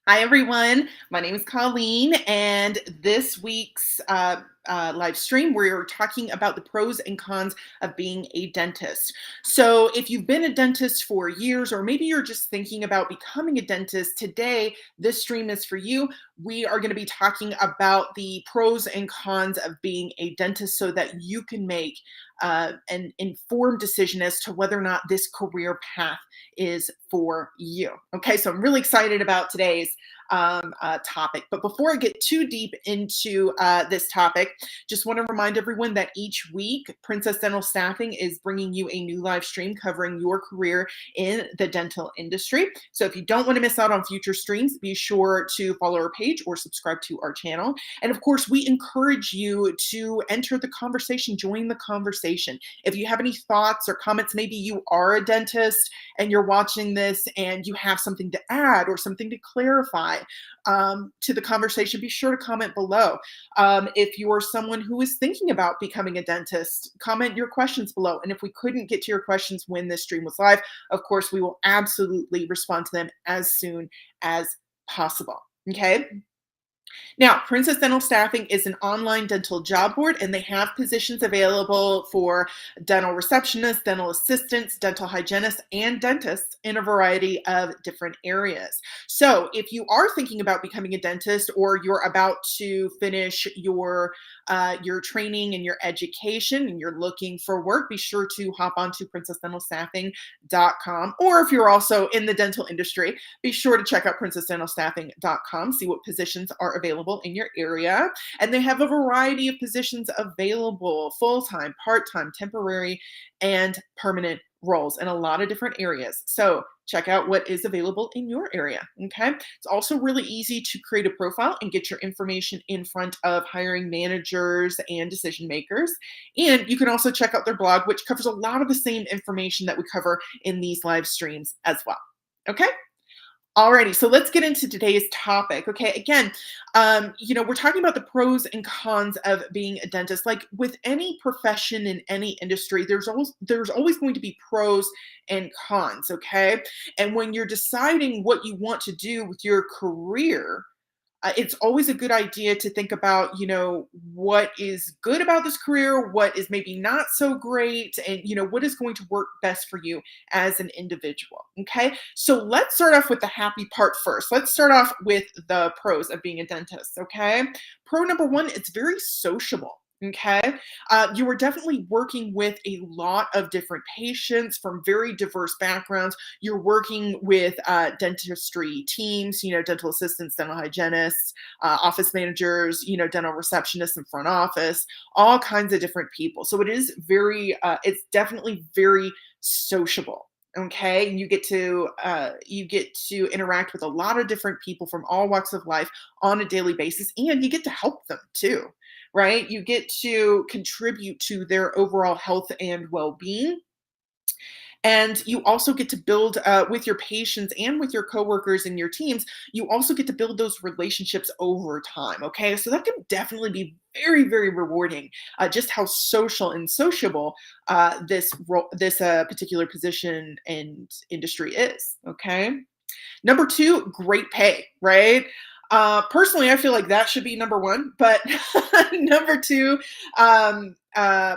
Hi, everyone. My name is Colleen, and this week's live stream, we're talking about the pros and cons of being a dentist. So, if you've been a dentist for years, or maybe you're just thinking about becoming a dentist, today this stream is for you. We are going to be talking about the pros and cons of being a dentist so that you can make an informed decision as to whether or not this career path is for you. Okay, so I'm really excited about today's topic. But before I get too deep into this topic, just want to remind everyone that each week, Princess Dental Staffing is bringing you a new live stream covering your career in the dental industry. So if you don't want to miss out on future streams, be sure to follow our page or subscribe to our channel. And of course, we encourage you to enter the conversation, join the conversation. If you have any thoughts or comments, maybe you are a dentist and you're watching this and you have something to add or something to clarify to the conversation, be sure to comment below. If you're someone who is thinking about becoming a dentist, comment your questions below. And if we couldn't get to your questions when this stream was live, of course, we will absolutely respond to them as soon as possible. Okay. Now, Princess Dental Staffing is an online dental job board, and they have positions available for dental receptionists, dental assistants, dental hygienists, and dentists in a variety of different areas. So, if you are thinking about becoming a dentist or you're about to finish your training and your education and you're looking for work, be sure to hop onto princessdentalstaffing.com. Or if you're also in the dental industry, be sure to check out princessdentalstaffing.com, see what positions are available in your area. And they have a variety of positions available: full-time, part-time, temporary, and permanent roles in a lot of different areas. So check out what is available in your area. Okay. It's also really easy to create a profile and get your information in front of hiring managers and decision makers. And you can also check out their blog, which covers a lot of the same information that we cover in these live streams as well. Okay. Alrighty, so let's get into today's topic. Okay, again, we're talking about the pros and cons of being a dentist. Like with any profession in any industry, there's always going to be pros and cons. Okay, and when you're deciding what you want to do with your career, it's always a good idea to think about, what is good about this career, what is maybe not so great, and, what is going to work best for you as an individual. Okay. So let's start off with the happy part first. Let's start off with the pros of being a dentist. Okay. Pro number one, it's very sociable. Okay. You are definitely working with a lot of different patients from very diverse backgrounds. You're working with dentistry teams, dental assistants, dental hygienists, office managers, dental receptionists and front office, all kinds of different people. So it's definitely very sociable. Okay, you get to interact with a lot of different people from all walks of life on a daily basis, and you get to help them too, right? You get to contribute to their overall health and well-being, and you also get to build with your patients and with your coworkers and your teams. You also get to build those relationships over time. Okay, so that can definitely be very, very rewarding. Just how social and sociable this particular position and industry is. Okay. Number two, great pay, right? Personally, I feel like that should be number one, but number two,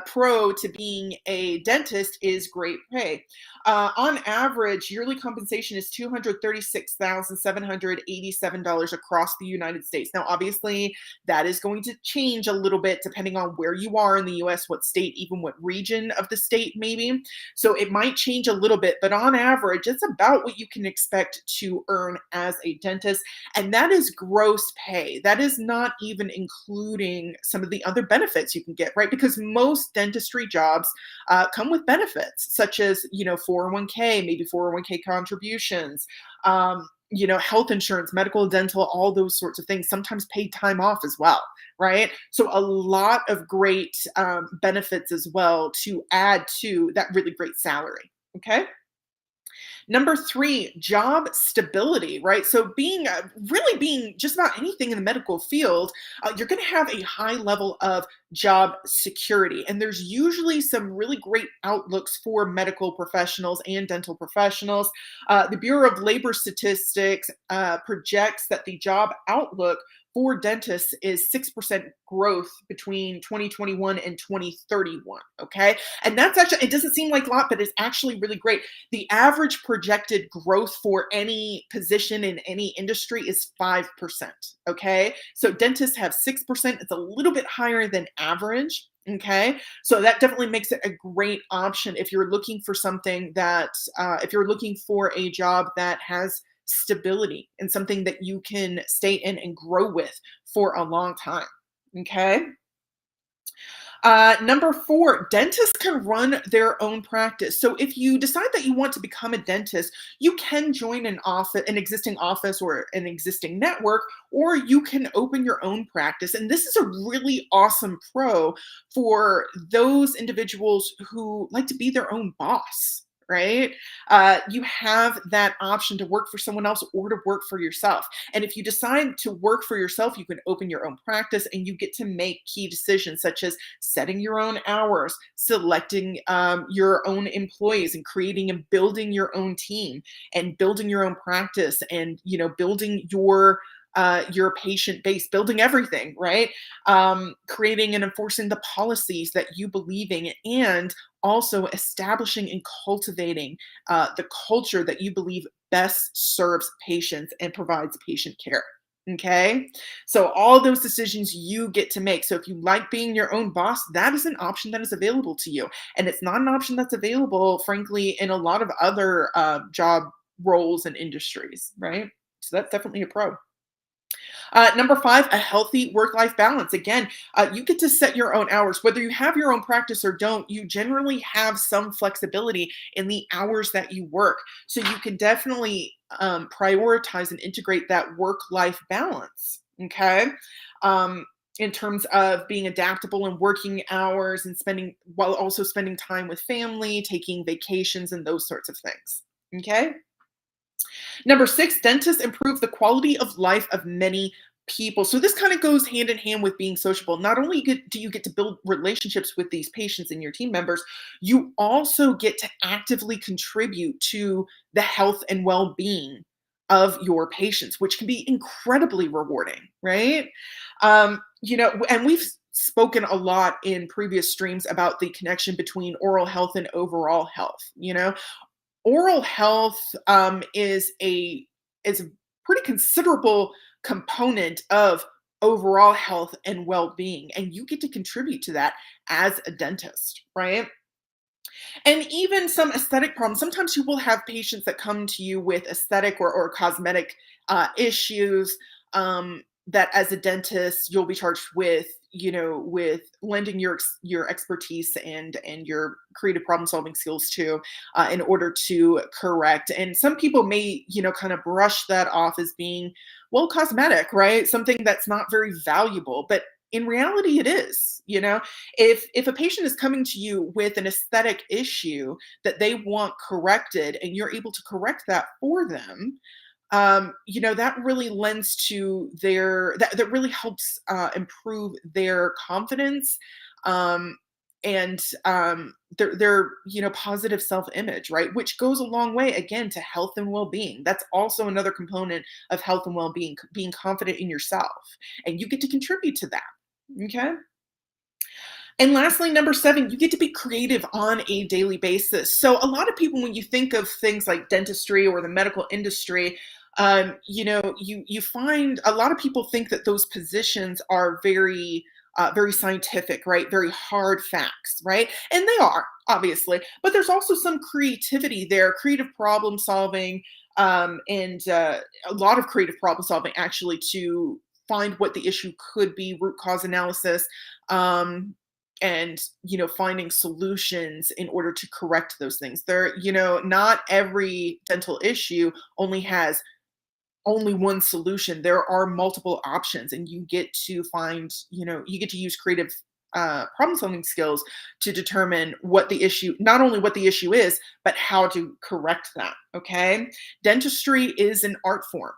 pro to being a dentist is great pay. On average, yearly compensation is $236,787 across the United States. Now, obviously, that is going to change a little bit depending on where you are in the US, what state, even what region of the state, maybe. So it might change a little bit, but on average, it's about what you can expect to earn as a dentist. And that is gross pay. That is not even including some of the other benefits you can get, right? Because most dentistry jobs come with benefits such as, 401k, maybe 401k contributions, health insurance, medical, dental, all those sorts of things, sometimes paid time off as well, right? So a lot of great benefits as well to add to that really great salary. Okay. Number three, job stability, right? So being really being just about anything in the medical field, you're going to have a high level of job security. And there's usually some really great outlooks for medical professionals and dental professionals. The Bureau of Labor Statistics projects that the job outlook for dentists is 6% growth between 2021 and 2031. Okay. And that's actually, it doesn't seem like a lot, but it's actually really great. The average projected growth for any position in any industry is 5%. Okay. So dentists have 6%. It's a little bit higher than average. Okay. So that definitely makes it a great option if you're looking for something that, if you're looking for a job that has stability and something that you can stay in and grow with for a long time. Okay. Number four, dentists can run their own practice. So if you decide that you want to become a dentist, you can join an existing office or an existing network, or you can open your own practice. And this is a really awesome pro for those individuals who like to be their own boss. Right? You have that option to work for someone else or to work for yourself. And if you decide to work for yourself, you can open your own practice and you get to make key decisions such as setting your own hours, selecting your own employees, and creating and building your own team, and building your own practice, and building your patient base, building everything, right? Creating and enforcing the policies that you believe in, and also establishing and cultivating the culture that you believe best serves patients and provides patient care. Okay. So all those decisions you get to make. So if you like being your own boss, that is an option that is available to you. And it's not an option that's available, frankly, in a lot of other job roles and industries, right? So that's definitely a pro. Number five, a healthy work life balance. Again, you get to set your own hours. Whether you have your own practice or don't, you generally have some flexibility in the hours that you work. So you can definitely prioritize and integrate that work life balance. Okay. In terms of being adaptable and working hours and while also spending time with family, taking vacations, and those sorts of things. Okay. Number six, dentists improve the quality of life of many people. So this kind of goes hand in hand with being sociable. Not only do you get to build relationships with these patients and your team members, you also get to actively contribute to the health and well-being of your patients, which can be incredibly rewarding, right? And we've spoken a lot in previous streams about the connection between oral health and overall health. Oral health is a pretty considerable component of overall health and well-being, and you get to contribute to that as a dentist, right? And even some aesthetic problems. Sometimes you will have patients that come to you with aesthetic or cosmetic issues, that as a dentist you'll be charged with, with lending your expertise and your creative problem solving skills to, in order to correct. And some people may, kind of brush that off as being, well, cosmetic, right? Something that's not very valuable, but in reality it is. If a patient is coming to you with an aesthetic issue that they want corrected, and you're able to correct that for them, that really lends to that really helps improve their confidence, and their positive self-image, right? Which goes a long way, again, to health and well-being. That's also another component of health and well-being, being confident in yourself, and you get to contribute to that. Okay. And lastly, number seven, you get to be creative on a daily basis. So a lot of people, when you think of things like dentistry or the medical industry, you find a lot of people think that those positions are very scientific, right? Very hard facts, right? And they are, obviously, but there's also some creativity there, creative problem solving, and a lot of creative problem solving, actually, to find what the issue could be, root cause analysis, and finding solutions in order to correct those things. Not every dental issue has only one solution. There are multiple options, and you get to use creative problem solving skills to determine what the issue, not only what the issue is, but how to correct that. Okay. Dentistry is an art form.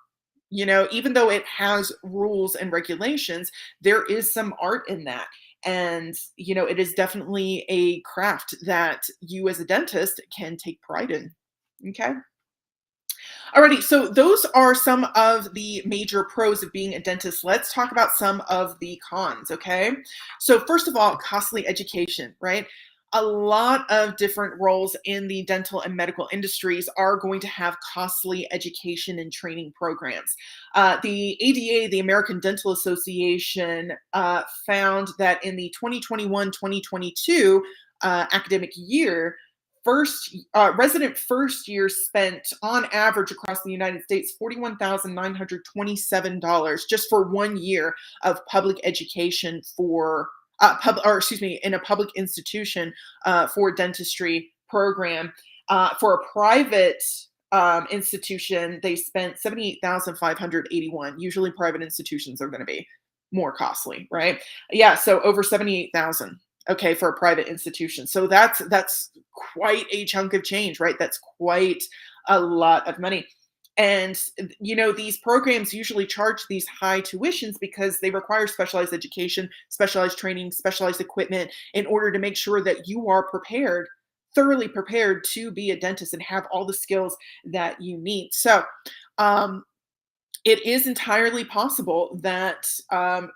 Even though it has rules and regulations, there is some art in that. And, it is definitely a craft that you as a dentist can take pride in. Okay. Alrighty, so those are some of the major pros of being a dentist. Let's talk about some of the cons, okay? So first of all, costly education, right? A lot of different roles in the dental and medical industries are going to have costly education and training programs. The ADA, the American Dental Association, found that in the 2021-2022 academic year, resident first year spent on average across the United States $41,927 just for 1 year of public education for or excuse me, in a public institution for dentistry program. For a private institution, they spent 78,581. Usually, private institutions are going to be more costly, right? Yeah, so over 78,000. Okay, for a private institution. So that's quite a chunk of change, right? That's quite a lot of money. And these programs usually charge these high tuitions because they require specialized education, specialized training, specialized equipment in order to make sure that you are prepared, thoroughly prepared to be a dentist and have all the skills that you need. So, it is entirely possible that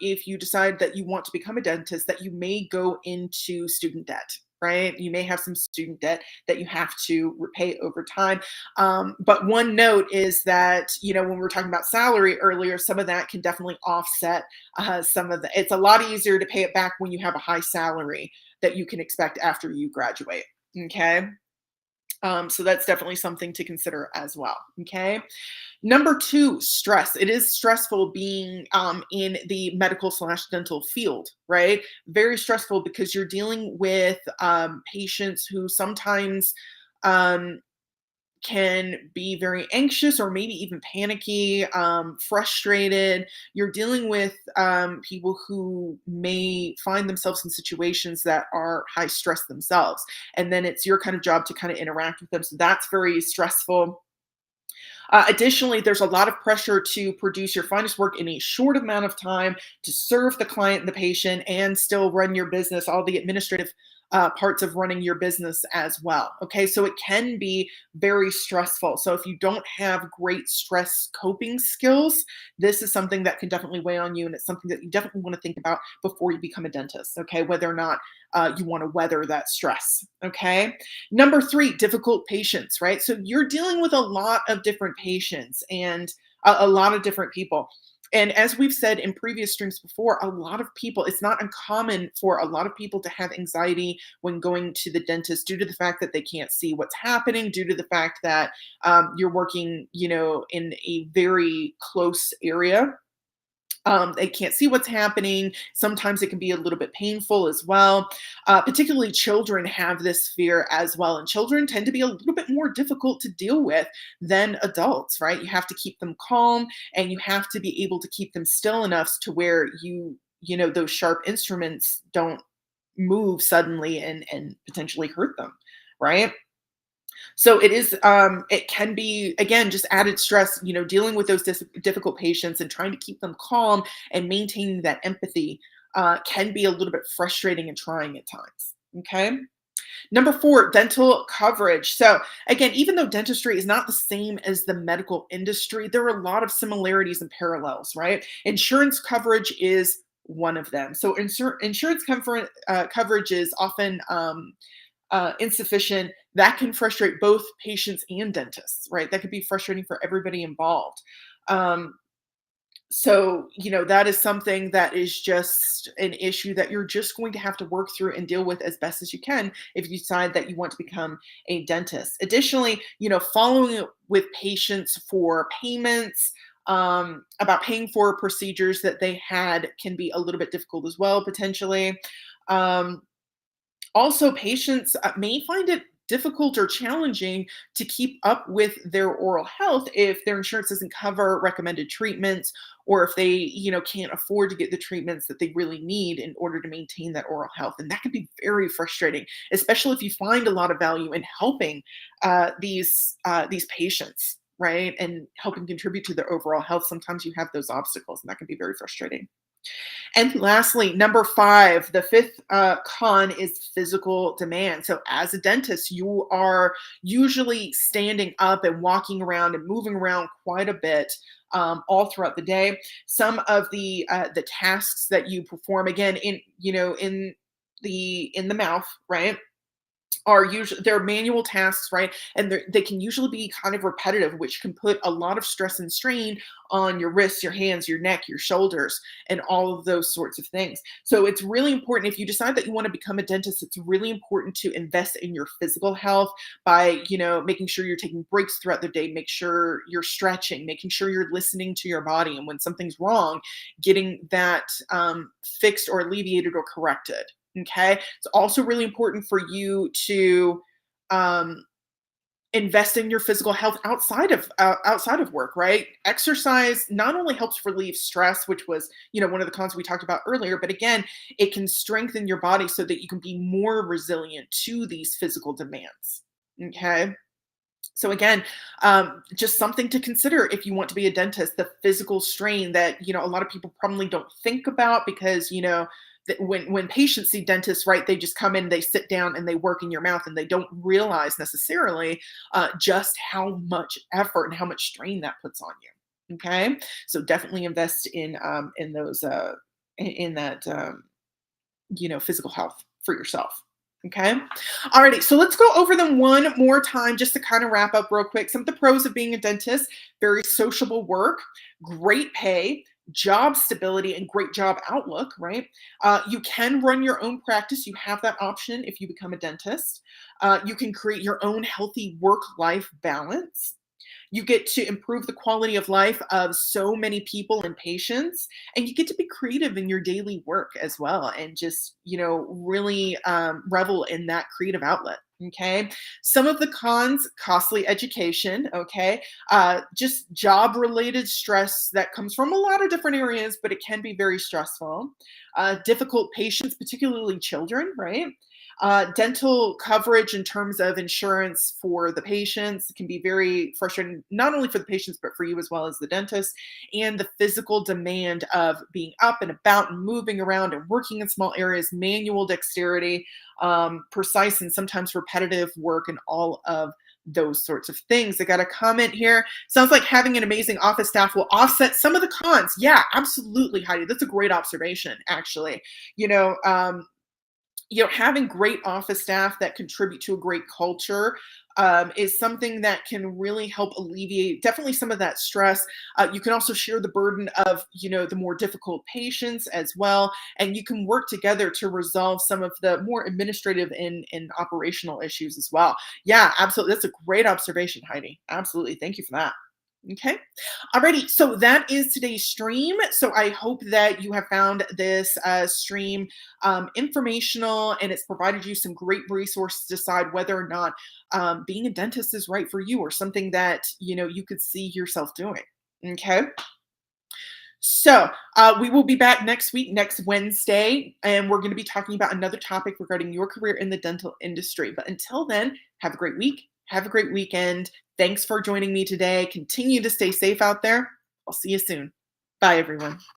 if you decide that you want to become a dentist, that you may go into student debt, right? You may have some student debt that you have to repay over time. But one note is that, when we were talking about salary earlier, some of that can definitely offset some of the, it's a lot easier to pay it back when you have a high salary that you can expect after you graduate. Okay. So that's definitely something to consider as well. Okay. Number two, stress. It is stressful being in the medical/dental field, right? Very stressful because you're dealing with patients who sometimes um, can be very anxious or maybe even panicky, frustrated. You're dealing with people who may find themselves in situations that are high stress themselves. And then it's your kind of job to kind of interact with them. So that's very stressful. Additionally, there's a lot of pressure to produce your finest work in a short amount of time to serve the client and the patient and still run your business, all the administrative parts of running your business as well. Okay, so it can be very stressful. So if you don't have great stress coping skills, this is something that can definitely weigh on you, and it's something that you definitely want to think about before you become a dentist. Okay, whether or not you want to weather that stress. Okay. Number three, difficult patients, right? So you're dealing with a lot of different patients and a lot of different people. And as we've said in previous streams before, a lot of people, it's not uncommon for a lot of people to have anxiety when going to the dentist due to the fact that they can't see what's happening, due to the fact that you're working, in a very close area. They can't see what's happening. Sometimes it can be a little bit painful as well. Particularly children have this fear as well. And children tend to be a little bit more difficult to deal with than adults, right? You have to keep them calm and you have to be able to keep them still enough to where those sharp instruments don't move suddenly and potentially hurt them, right? So it can be, again, just added stress, dealing with those difficult patients and trying to keep them calm and maintaining that empathy can be a little bit frustrating and trying at times. Okay. Number four, dental coverage. So again, even though dentistry is not the same as the medical industry, there are a lot of similarities and parallels, right? Insurance coverage is one of them. So insurance coverage is often insufficient. That can frustrate both patients and dentists, right? That could be frustrating for everybody involved. So that is something that is just an issue that you're just going to have to work through and deal with as best as you can if you decide that you want to become a dentist. Additionally, following up with patients for payments, about paying for procedures that they had can be a little bit difficult as well, potentially. Also, patients may find it difficult or challenging to keep up with their oral health if their insurance doesn't cover recommended treatments, or if they, can't afford to get the treatments that they really need in order to maintain that oral health. And that can be very frustrating, especially if you find a lot of value in helping these patients, right, and helping contribute to their overall health. Sometimes you have those obstacles, and that can be very frustrating. And lastly, number five, the fifth con is physical demand. So, as a dentist, you are usually standing up and walking around and moving around quite a bit all throughout the day. Some of the tasks that you perform, again, in the mouth, right, are usually, they're manual tasks, right? And they can usually be kind of repetitive, which can put a lot of stress and strain on your wrists, your hands, your neck, your shoulders, and all of those sorts of things. So it's really important, if you decide that you want to become a dentist, it's really important to invest in your physical health by, making sure you're taking breaks throughout the day, make sure you're stretching, making sure you're listening to your body, and when something's wrong, getting that fixed or alleviated or corrected. Okay. It's also really important for you to um, invest in your physical health outside of work, right? Exercise not only helps relieve stress, which was, one of the cons we talked about earlier, but again, it can strengthen your body so that you can be more resilient to these physical demands. Okay. So again, just something to consider if you want to be a dentist, the physical strain that, a lot of people probably don't think about, because, that when patients see dentists, right, they just come in, they sit down and they work in your mouth, and they don't realize necessarily just how much effort and how much strain that puts on you. Okay. So definitely invest in those, in that, physical health for yourself. Okay. Alrighty. So let's go over them one more time just to kind of wrap up real quick. Some of the pros of being a dentist: very sociable work, great pay, job stability, and great job outlook, right? You can run your own practice. You have that option if you become a dentist. You can create your own healthy work life balance. You get to improve the quality of life of so many people and patients, and you get to be creative in your daily work as well, and just, really revel in that creative outlet. Okay. Some of the cons: costly education. Okay. Just job related stress that comes from a lot of different areas, but it can be very stressful. Difficult patients, particularly children, right? Dental coverage in terms of insurance for the patients can be very frustrating, not only for the patients, but for you as well as the dentist. And the physical demand of being up and about and moving around and working in small areas, manual dexterity, precise and sometimes repetitive work, and all of those sorts of things. I got a comment here. Sounds like having an amazing office staff will offset some of the cons. Yeah, absolutely, Heidi. That's a great observation, actually. You know, um, having great office staff that contribute to a great culture is something that can really help alleviate definitely some of that stress. You can also share the burden of, the more difficult patients as well, and you can work together to resolve some of the more administrative and operational issues as well. Yeah, absolutely. That's a great observation, Heidi. Absolutely. Thank you for that. Okay. Alrighty. So that is today's stream. So I hope that you have found this stream informational, and it's provided you some great resources to decide whether or not being a dentist is right for you, or something that, you could see yourself doing. Okay. So we will be back next week, next Wednesday, and we're going to be talking about another topic regarding your career in the dental industry. But until then, have a great week. Have a great weekend. Thanks for joining me today. Continue to stay safe out there. I'll see you soon. Bye, everyone.